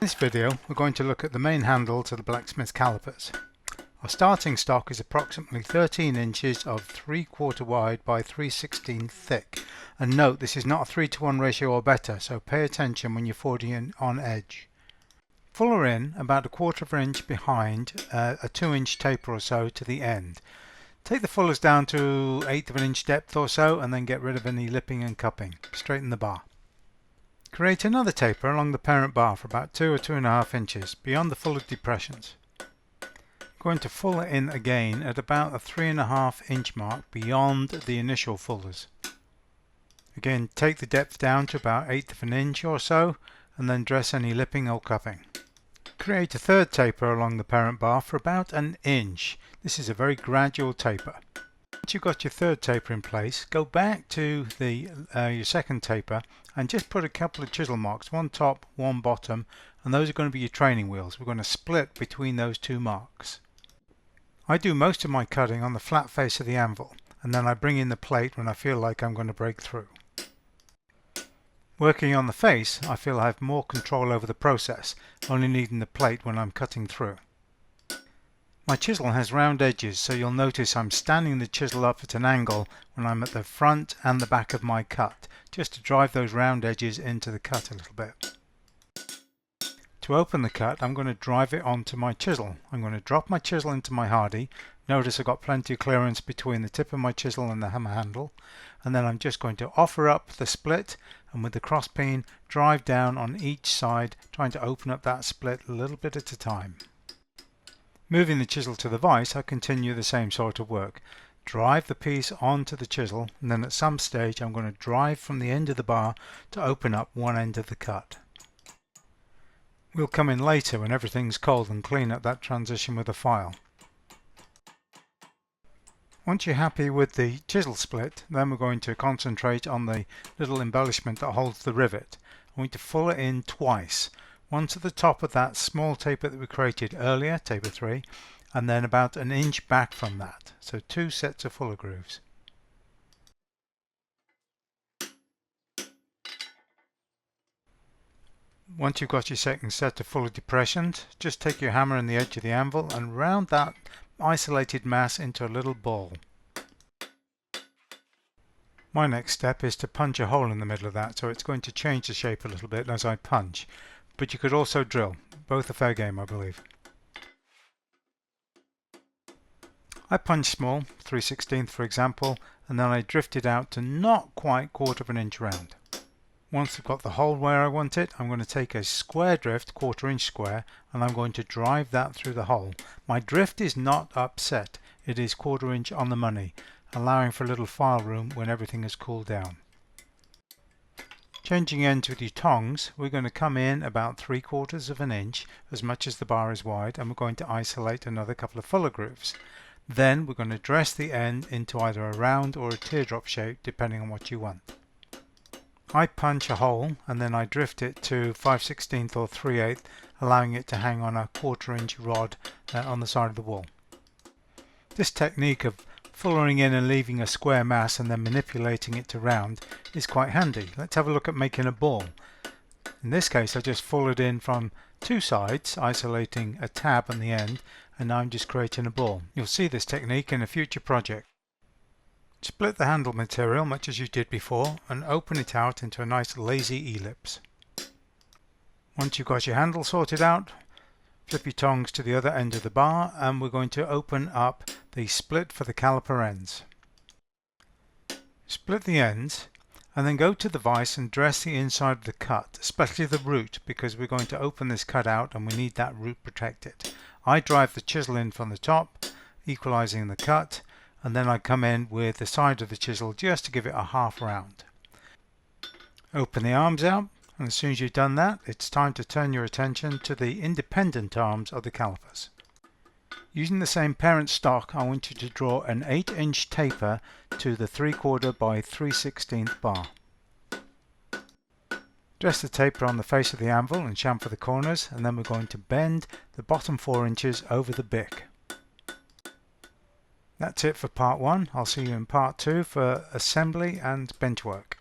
this video we're going to look at the main handle to the Blacksmith calipers. Our starting stock is approximately 13 inches of 3/4 wide by 3/16 thick, and note this is not a 3:1 ratio or better, so pay attention when you're forging on edge. Fuller in about 1/4 inch behind a 2-inch taper or so to the end. Take the fullers down to 1/8 inch depth or so, and then get rid of any lipping and cupping. Straighten the bar. Create another taper along the parent bar for about 2 or 2.5 inches beyond the fuller depressions. Going to fuller in again at about a 3.5 inch mark beyond the initial fullers. Again, take the depth down to about 1/8 inch or so, and then dress any lipping or cupping. Create a third taper along the parent bar for about 1 inch. This is a very gradual taper. Once you've got your third taper in place, go back to your second taper and just put a couple of chisel marks, one top, one bottom, and those are going to be your training wheels. We're going to split between those two marks. I do most of my cutting on the flat face of the anvil, and then I bring in the plate when I feel like I'm going to break through. Working on the face, I feel I have more control over the process, only needing the plate when I'm cutting through. My chisel has round edges, so you'll notice I'm standing the chisel up at an angle when I'm at the front and the back of my cut, just to drive those round edges into the cut a little bit. To open the cut, I'm going to drive it onto my chisel. I'm going to drop my chisel into my hardy. Notice I've got plenty of clearance between the tip of my chisel and the hammer handle, and then I'm just going to offer up the split, and with the cross peen drive down on each side, trying to open up that split a little bit at a time. Moving the chisel to the vise, I continue the same sort of work. Drive the piece onto the chisel, and then at some stage I'm going to drive from the end of the bar to open up one end of the cut. We'll come in later when everything's cold and clean up that transition with a file. Once you're happy with the chisel split, then we're going to concentrate on the little embellishment that holds the rivet. I'm going to fuller in twice. Once at the top of that small taper that we created earlier, taper 3, and then about 1 inch back from that. So 2 sets of fuller grooves. Once you've got your second set of fuller depressions, just take your hammer and the edge of the anvil and round that isolated mass into a little ball. My next step is to punch a hole in the middle of that, so it's going to change the shape a little bit as I punch. But you could also drill. Both are fair game, I believe. I punch small, 3/16 for example, and then I drift it out to not quite 1/4 inch round. Once I've got the hole where I want it, I'm going to take a square drift, 1/4 inch square, and I'm going to drive that through the hole. My drift is not upset, it is 1/4 inch on the money, allowing for a little file room when everything has cooled down. Changing ends with your tongs, we're going to come in about 3/4 inch, as much as the bar is wide, and we're going to isolate another couple of fuller grooves. Then we're going to dress the end into either a round or a teardrop shape, depending on what you want. I punch a hole and then I drift it to 5/16 or 3/8, allowing it to hang on a 1/4 inch rod on the side of the wall. This technique of fullering in and leaving a square mass and then manipulating it to round is quite handy. Let's have a look at making a ball. In this case I just fullered in from 2 sides, isolating a tab on the end, and now I'm just creating a ball. You'll see this technique in a future project. Split the handle material much as you did before and open it out into a nice lazy ellipse. Once you've got your handle sorted out, flip your tongs to the other end of the bar and we're going to open up the split for the caliper ends. Split the ends and then go to the vise and dress the inside of the cut, especially the root, because we're going to open this cut out and we need that root protected. I drive the chisel in from the top, equalizing the cut, and then I come in with the side of the chisel just to give it a half round. Open the arms out, and as soon as you've done that, it's time to turn your attention to the independent arms of the calipers. Using the same parent stock, I want you to draw an 8-inch taper to the 3/4 by 3/16 bar. Dress the taper on the face of the anvil and chamfer the corners, and then we're going to bend the bottom 4 inches over the bick. That's it for part 1. I'll see you in part 2 for assembly and benchwork.